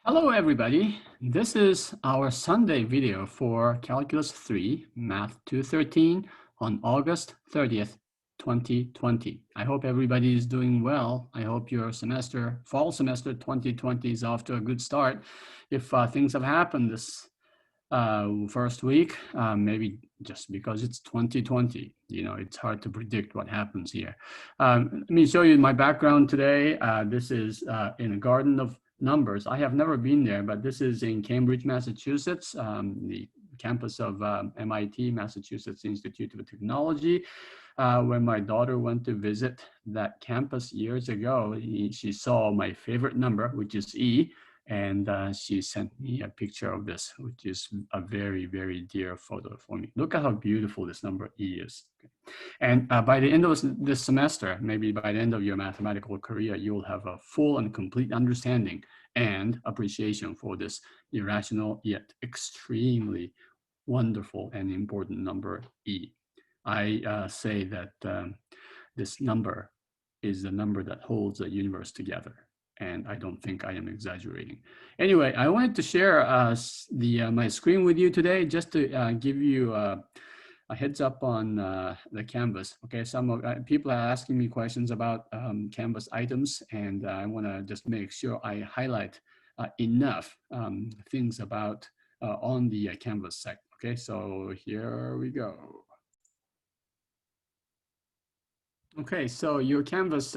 Hello, everybody. This is our Sunday video for Calculus 3, Math 213 on August 30th, 2020. I hope everybody is doing well. I hope your fall semester 2020 is off to a good start. If things have happened this first week, maybe just because it's 2020, it's hard to predict what happens here. Let me show you my background today. This is in a garden of numbers. I have never been there, but this is in Cambridge, Massachusetts, the campus of MIT, Massachusetts Institute of Technology. When my daughter went to visit that campus years ago, she saw my favorite number, which is E, and she sent me a picture of this, which is a very, very dear photo for me. Look at how beautiful this number E is. Okay. And by the end of this semester, maybe by the end of your mathematical career, you will have a full and complete understanding and appreciation for this irrational yet extremely wonderful and important number E. I say that this number is the number that holds the universe together. And I don't think I am exaggerating. Anyway, I wanted to share my screen with you today just to give you a heads up on the Canvas. Okay, some people are asking me questions about Canvas items, and I want to just make sure I highlight enough things about on the Canvas site. Okay, so here we go. Okay, so your Canvas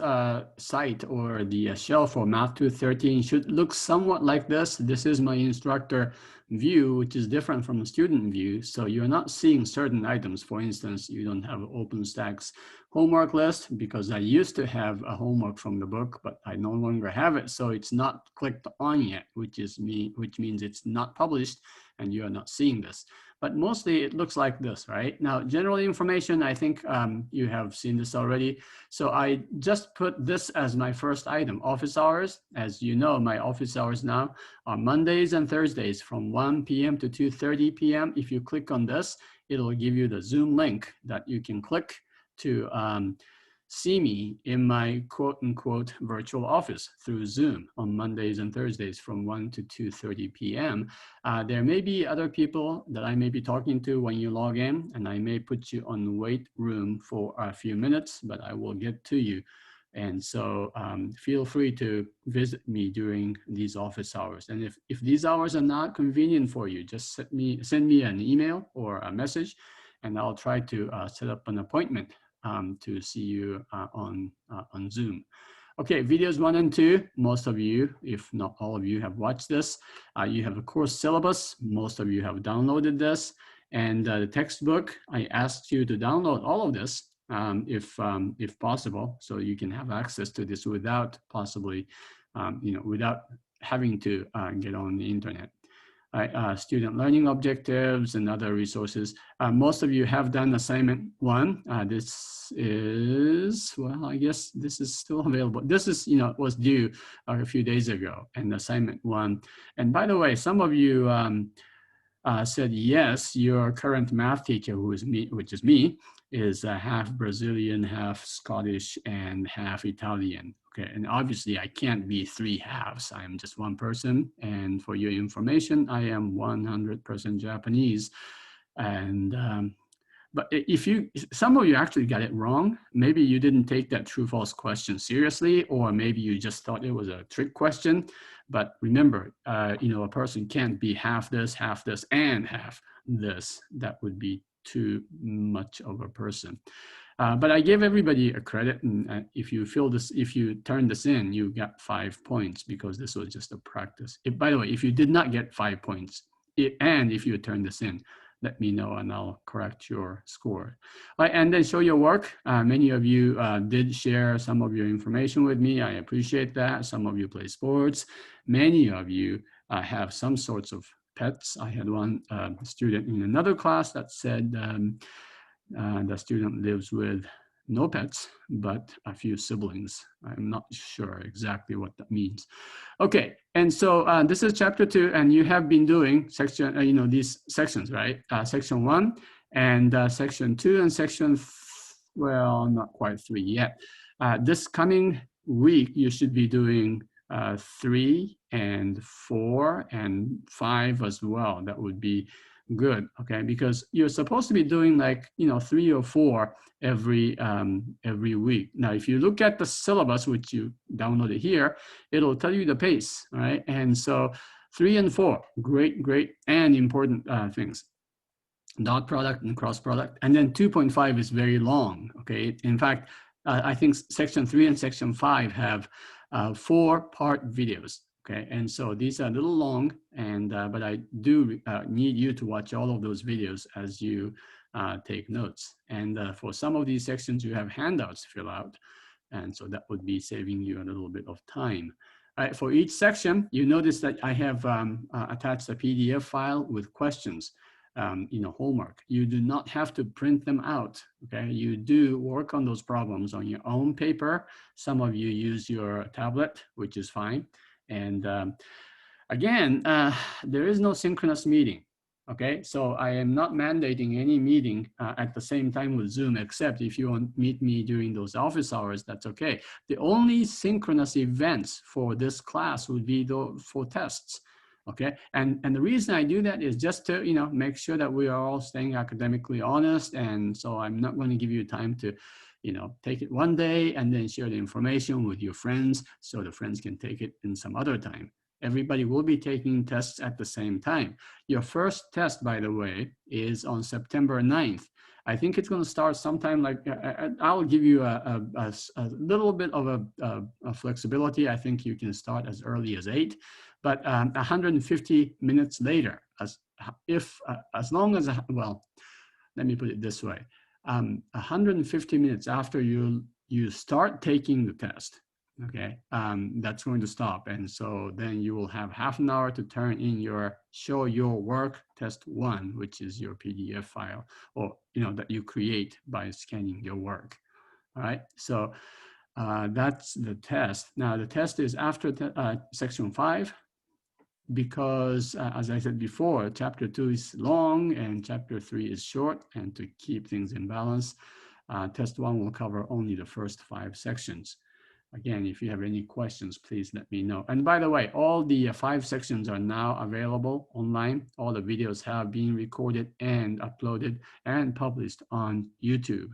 site or the shelf for Math 213 should look somewhat like this. This is my instructor view, which is different from a student view. So you're not seeing certain items. For instance, you don't have OpenStack's homework list because I used to have a homework from the book, but I no longer have it. So it's not clicked on yet, which means it's not published and you are not seeing this. But mostly it looks like this, right? Now, general information, I think you have seen this already. So I just put this as my first item, office hours. As you know, my office hours now are Mondays and Thursdays from 1 p.m. to 2:30 p.m. If you click on this, it'll give you the Zoom link that you can click to see me in my quote unquote virtual office through Zoom on Mondays and Thursdays from 1 to 2:30 p.m. There may be other people that I may be talking to when you log in, and I may put you on wait room for a few minutes, but I will get to you. And so feel free to visit me during these office hours. And if these hours are not convenient for you, just send me an email or a message, and I'll try to set up an appointment to see you on Zoom. Okay, videos 1 and 2, most of you, if not all of you, have watched this. You have a course syllabus. Most of you have downloaded this. And the textbook, I asked you to download all of this if possible, so you can have access to this without possibly, without having to get on the internet. Student learning objectives and other resources. Most of you have done assignment 1. This is, well, I guess this is still available. This is, was due a few days ago, and assignment 1. And by the way, some of you said yes, your current math teacher, which is me, is half Brazilian, half Scottish, and half Italian. Okay, and obviously I can't be 3 halves. I am just one person. And for your information, I am 100% Japanese. And but some of you actually got it wrong. Maybe you didn't take that true-false question seriously, or maybe you just thought it was a trick question. But remember, a person can't be half this, and half this. That would be too much of a person. But I give everybody a credit, and if you turn this in, you got 5 points because this was just a practice. By the way, if you did not get 5 points, and if you turn this in, let me know and I'll correct your score. And then show your work. Many of you did share some of your information with me. I appreciate that. Some of you play sports. Many of you have some sorts of pets. I had one student in another class that said the student lives with no pets, but a few siblings. I'm not sure exactly what that means. Okay, and so this is chapter 2, and you have been doing section, these sections, right? Section 1 and section 2 and section, well, not quite 3 yet. This coming week, you should be doing 3 and 4 and 5 as well. That would be good, okay? Because you're supposed to be doing like, 3 or 4 every week. Now, if you look at the syllabus, which you downloaded here, it'll tell you the pace, all right? And so 3 and 4, great and important things. Dot product and cross product. And then 2.5 is very long, okay? In fact, I think section 3 and section 5 have 4-part videos, okay? And so these are a little long, and but I do need you to watch all of those videos as you take notes. And for some of these sections, you have handouts to fill out. And so that would be saving you a little bit of time. All right, for each section, you notice that I have attached a PDF file with questions. Homework. You do not have to print them out, okay? You do work on those problems on your own paper. Some of you use your tablet, which is fine. And again, there is no synchronous meeting, okay? So I am not mandating any meeting at the same time with Zoom, except if you want to meet me during those office hours, that's okay. The only synchronous events for this class would be for tests. Okay, and the reason I do that is just to make sure that we are all staying academically honest, and so I'm not going to give you time to take it one day and then share the information with your friends so the friends can take it in some other time. Everybody will be taking tests at the same time. Your first test, by the way, is on September 9th. I think it's going to start sometime like, I'll give you a little bit of a flexibility. I think you can start as early as 8, but 150 minutes later, as long as, well, let me put it this way. 150 minutes after you start taking the test, okay, that's going to stop. And so then you will have half an hour to turn in your show your work test 1, which is your PDF file, or that you create by scanning your work. All right, so that's the test. Now the test is after section 5, because as I said before, chapter 2 is long and chapter 3 is short, and to keep things in balance, test 1 will cover only the first 5 sections. Again, if you have any questions, please let me know. And by the way, all the 5 sections are now available online. All the videos have been recorded and uploaded and published on YouTube.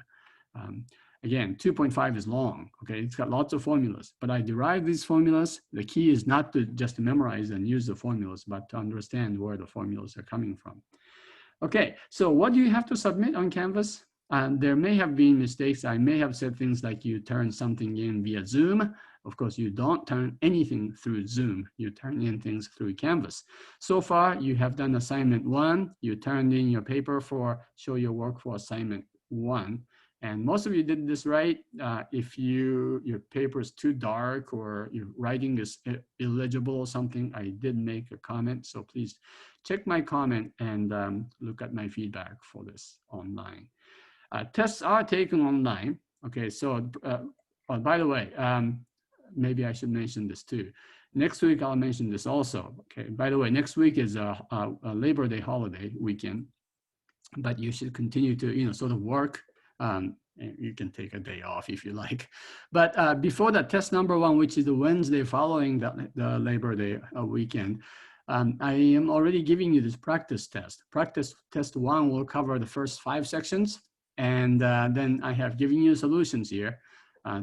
Again, 2.5 is long, okay? It's got lots of formulas, but I derived these formulas. The key is not to just memorize and use the formulas, but to understand where the formulas are coming from. Okay, so what do you have to submit on Canvas? There may have been mistakes. I may have said things like you turn something in via Zoom. Of course, you don't turn anything through Zoom. You turn in things through Canvas. So far, you have done assignment 1. You turned in your paper for show your work for assignment 1. And most of you did this right. If your paper is too dark or your writing is illegible or something, I did make a comment. So please check my comment and look at my feedback for this online. Tests are taken online. Okay, so oh, by the way, maybe I should mention this too. Next week, I'll mention this also. Okay, by the way, next week is a Labor Day holiday weekend, but you should continue to sort of work. You can take a day off if you like. But before that, test number 1, which is the Wednesday following the Labor Day weekend, I am already giving you this practice test. Practice test 1 will cover the first 5 sections. And then I have given you solutions here.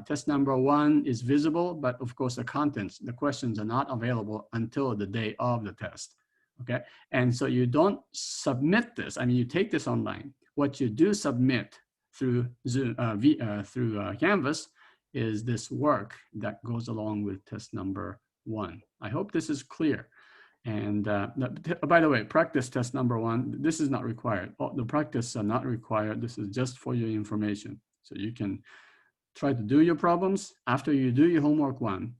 Test number 1 is visible, but of course the contents, the questions are not available until the day of the test. Okay, and so you don't submit this. I mean, you take this online. What you do submit through Zoom, through Canvas is this work that goes along with test number 1. I hope this is clear. And by the way, practice test number 1, this is not required. The practice are not required. This is just for your information. So you can try to do your problems after you do your homework 1.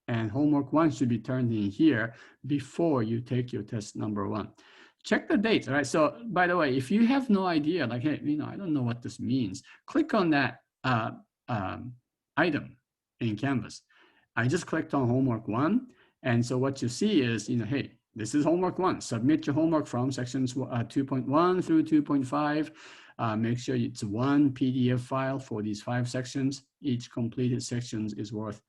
And homework 1 should be turned in here before you take your test number 1. Check the dates, all right? So by the way, if you have no idea, like, hey, I don't know what this means, click on that item in Canvas. I just clicked on homework 1. And so what you see is, hey, this is homework 1. Submit your homework from sections 2.1 through 2.5. Make sure it's 1 PDF file for these 5 sections. Each completed section is worth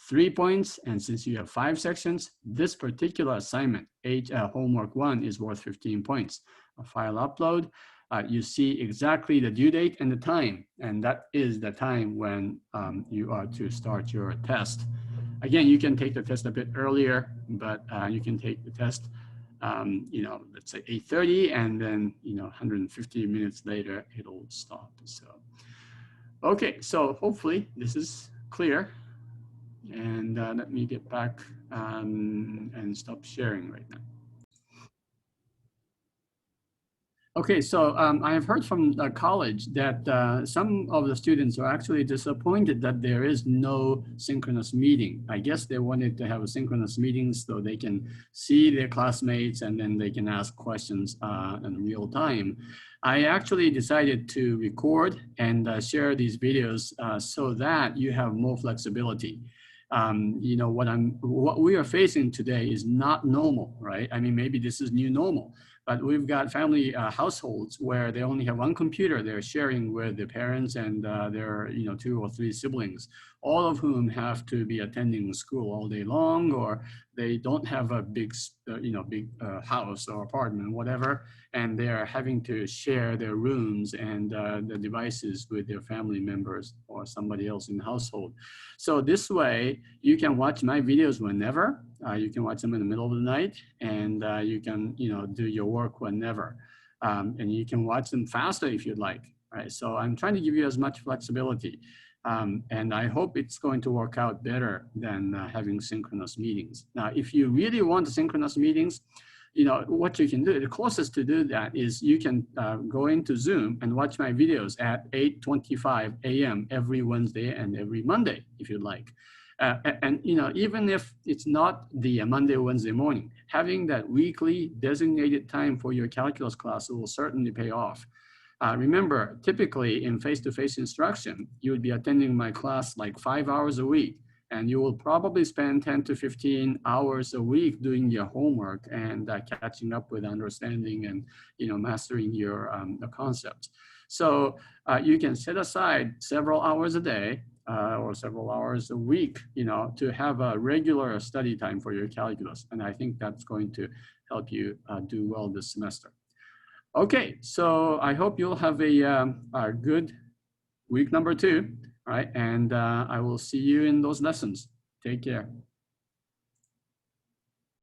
3 points. And since you have 5 sections, this particular assignment, homework 1, is worth 15 points. A file upload, you see exactly the due date and the time, and that is the time when you are to start your test. Again, you can take the test a bit earlier, but you can take the test, let's say 8:30, and then 150 minutes later it'll stop. So, okay, so hopefully this is clear. And let me get back and stop sharing right now. Okay, so I have heard from the college that some of the students are actually disappointed that there is no synchronous meeting. I guess they wanted to have a synchronous meeting so they can see their classmates and then they can ask questions in real time. I actually decided to record and share these videos so that you have more flexibility. What we are facing today is not normal, right? I mean, maybe this is new normal. But we've got family households where they only have one computer they're sharing with their parents and their 2 or 3 siblings, all of whom have to be attending school all day long, or they don't have a big house or apartment, whatever, and they are having to share their rooms and the devices with their family members or somebody else in the household. So this way, you can watch my videos whenever. You can watch them in the middle of the night, and you can do your work whenever. And you can watch them faster if you'd like. Right? So I'm trying to give you as much flexibility. And I hope it's going to work out better than having synchronous meetings. Now, if you really want synchronous meetings, what you can do, the closest to do that is you can go into Zoom and watch my videos at 8:25 a.m. every Wednesday and every Monday, if you'd like. And even if it's not the Monday or Wednesday morning, having that weekly designated time for your calculus class will certainly pay off. Remember, typically in face-to-face instruction, you would be attending my class like 5 hours a week, and you will probably spend 10 to 15 hours a week doing your homework and catching up with understanding and mastering your the concepts. So you can set aside several hours a day or several hours a week, to have a regular study time for your calculus, and I think that's going to help you do well this semester. Okay, so I hope you'll have a good week number 2, all right? And I will see you in those lessons. Take care.